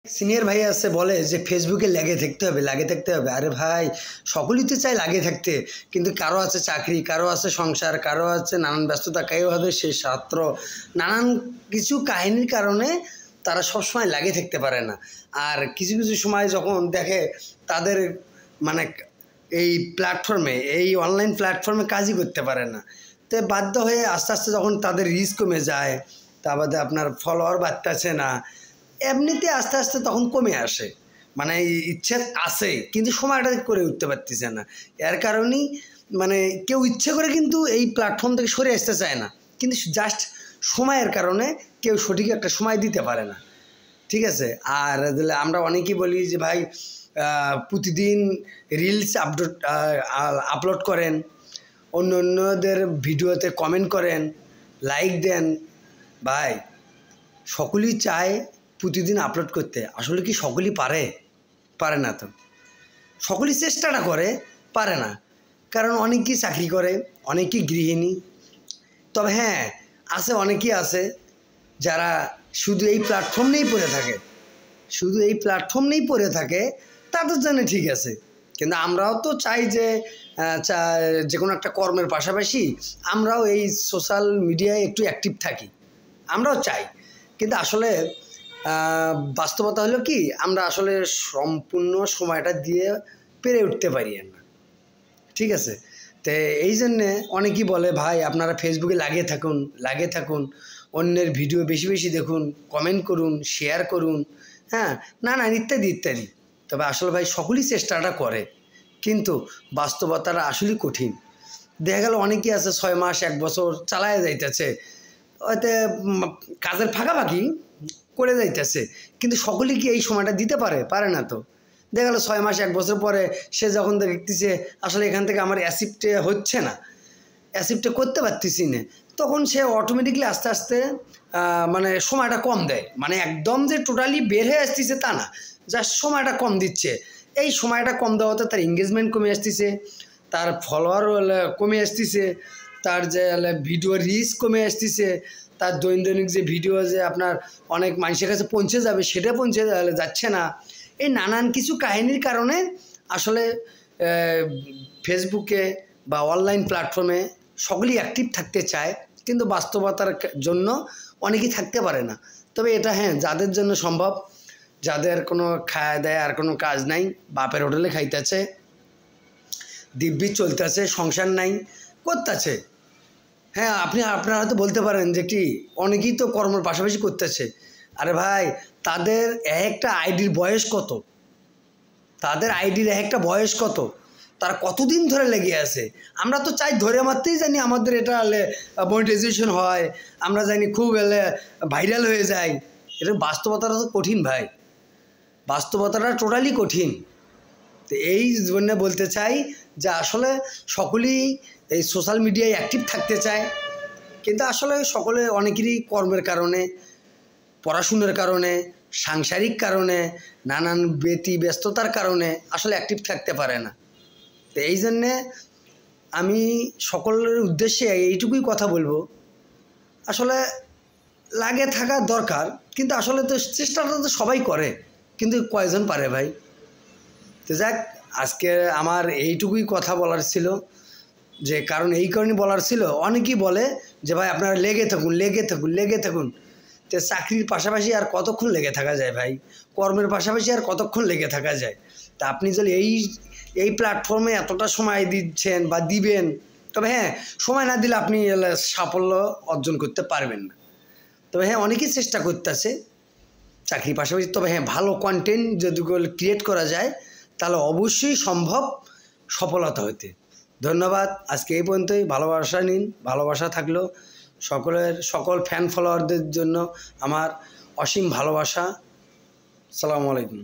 Senior ভাই আছে বলে যে ফেসবুকে লেগে থাকতে হবে আরে ভাই সকলেই তো চায় লাগে থাকতে, কিন্তু কারো আছে চাকরি, কারো আছে সংসার, কারো আছে নানান ব্যস্ততা, কেউ হবে সে ছাত্র, নানান কিছু কাহিনীর কারণে তারা সবসময় লাগে থাকতে পারে না। আর কিছু কিছু সময় যখন দেখে তাদের মানে এই প্ল্যাটফর্মে, এই অনলাইন প্ল্যাটফর্মে কাজই করতে পারে না, তো বাধ্য হয়ে আস্তে আস্তে যখন তাদের রিচ কমে যায়, তা বাদে আপনার ফলোয়ার বাড়তেছে না, এমনিতে আস্তে আস্তে তখন কমে আসে। মানে ইচ্ছে আছে কিন্তু সময়টা করে উঠতে পারতেছে না। এর কারণেই মানে কেউ ইচ্ছে করে কিন্তু এই প্ল্যাটফর্ম থেকে সরে আসতে চায় না, কিন্তু জাস্ট সময়ের কারণে কেউ সঠিক একটা সময় দিতে পারে না। ঠিক আছে। আর আমরা অনেকেই বলি যে ভাই প্রতিদিন রিলস আপলোড করেন, অন্যদের ভিডিওতে কমেন্ট করেন, লাইক দেন। ভাই সকলেই চায় প্রতিদিন আপলোড করতে, আসলে কি সকলেই পারে না। তো সকলেই চেষ্টাটা করে, পারে না, কারণ অনেকেই চাকরি করে, অনেকেই গৃহিণী। তবে হ্যাঁ, অনেকেই আছে যারা শুধু এই প্ল্যাটফর্ম নিয়েই পড়ে থাকে, তাদের জন্য ঠিক আছে। কিন্তু আমরাও তো চাই যে যে কোনো একটা কর্মের পাশাপাশি আমরাও এই সোশ্যাল মিডিয়ায় একটু অ্যাক্টিভ থাকি, আমরাও চাই। কিন্তু আসলে বাস্তবতা হলো কি, আমরা আসলে সম্পূর্ণ সময়টা দিয়ে পেরে উঠতে পারি না। ঠিক আছে। তো এই জন্যে অনেকেই বলে ভাই আপনারা ফেসবুকে লাগে থাকুন, অন্যের ভিডিও বেশি বেশি দেখুন, কমেন্ট করুন, শেয়ার করুন, হ্যাঁ, নানা ইত্যাদি ইত্যাদি। তবে আসলে ভাই সকলেই চেষ্টাটা করে, কিন্তু বাস্তবতাটা আসলেই কঠিন। দেখা গেল অনেকেই আছে 6 মাস 1 বছর চালায় যাইতেছে, হয়তো কাজের ফাঁকাফাঁকি করে যাইতেছে, কিন্তু সকলেই কি এই সময়টা দিতে পারে না। তো দেখা গেল 6 মাস 1 বছর পরে সে যখন দেখতেছে আসলে এখান থেকে আমার অ্যাচিভটা হচ্ছে না, অ্যাচিভটা করতে পারতেছি না, তখন সে অটোমেটিকলি আস্তে আস্তে মানে সময়টা কম দেয়। মানে একদম যে টোটালি বের হয়ে আসতেছে তা না, জাস্ট সময়টা কম দিচ্ছে। এই সময়টা কম দেওয়াতে তার এঙ্গেজমেন্ট কমে আসতেছে, তার ফলোয়ার কমে আসতেছে, তার যে ভিডিও রিচ কমে আসতেছে, তার দৈনন্দিন যে ভিডিও যে আপনার অনেক মানুষের কাছে পৌঁছে যাবে সেটা পৌঁছে যাচ্ছে না। এই নানান কিছু কাহিনীর কারণে আসলে ফেসবুকে বা অনলাইন প্ল্যাটফর্মে সকলেই অ্যাক্টিভ থাকতে চায়, কিন্তু বাস্তবতার জন্য অনেকেই থাকতে পারে না। তবে এটা হ্যাঁ, যাদের জন্য সম্ভব, যাদের কোনো খাওয়া দেয় আর কোনো কাজ নাই, বাপের হোটেলে খাইতেছে, দিব্যি চলতেছে, সংসার নাই, করতেছে, হ্যাঁ, আপনারা হয়তো বলতে পারেন যে কি অনেকেই তো কর্মের পাশাপাশি করতেছে। আরে ভাই, তাদের একটা আইডির বয়স কত, তারা কতদিন ধরে লেগে আছে। আমরা তো চাই ধরে মারতেই জানি আমাদের এটা মনিটাইজেশন হয়, আমরা জানি খুব ভাইরাল হয়ে যায়। এটা বাস্তবতাটা তো কঠিন ভাই, বাস্তবতাটা টোটালি কঠিন। তো এই জন্য বলতে চাই যে আসলে সকলেই এই সোশ্যাল মিডিয়ায় অ্যাক্টিভ থাকতে চায়, কিন্তু আসলে অনেকেরই কর্মের কারণে, পড়াশুনোর কারণে, সাংসারিক কারণে, নানান ব্যস্ততার কারণে আসলে অ্যাক্টিভ থাকতে পারে না। তো এই জন্যে আমি সকলের উদ্দেশ্যে এইটুকুই কথা বলবো, আসলে লাগে থাকা দরকার, কিন্তু আসলে তো চেষ্টাটা তো সবাই করে, কিন্তু কয়জন পারে ভাই। তো যাক, আজকে আমার এইটুকুই কথা বলার ছিল, যে কারণ এই কারণে বলার ছিল, অনেকেই বলে যে ভাই আপনারা লেগে থাকুন। তো চাকরির পাশাপাশি আর কতক্ষণ লেগে থাকা যায় ভাই, কর্মের পাশাপাশি আর কতক্ষণ লেগে থাকা যায়। তা আপনি যদি এই প্ল্যাটফর্মে এতটা সময় দিচ্ছেন বা দিবেন, তবে হ্যাঁ, সময় না দিলে আপনি সাফল্য অর্জন করতে পারবেন না। তবে হ্যাঁ, অনেকেই চেষ্টা করতেছে চাকরির পাশাপাশি। তবে হ্যাঁ, ভালো কন্টেন্ট যদি ক্রিয়েট করা যায় তাহলে অবশ্যই সম্ভব সফলতা হতে। ধন্যবাদ, আজকে এই পর্যন্তই। ভালোবাসা নিন, ভালোবাসা থাকলো। সকল ফ্যান ফলোয়ারদের জন্য আমার অসীম ভালোবাসা। আসসালামু আলাইকুম।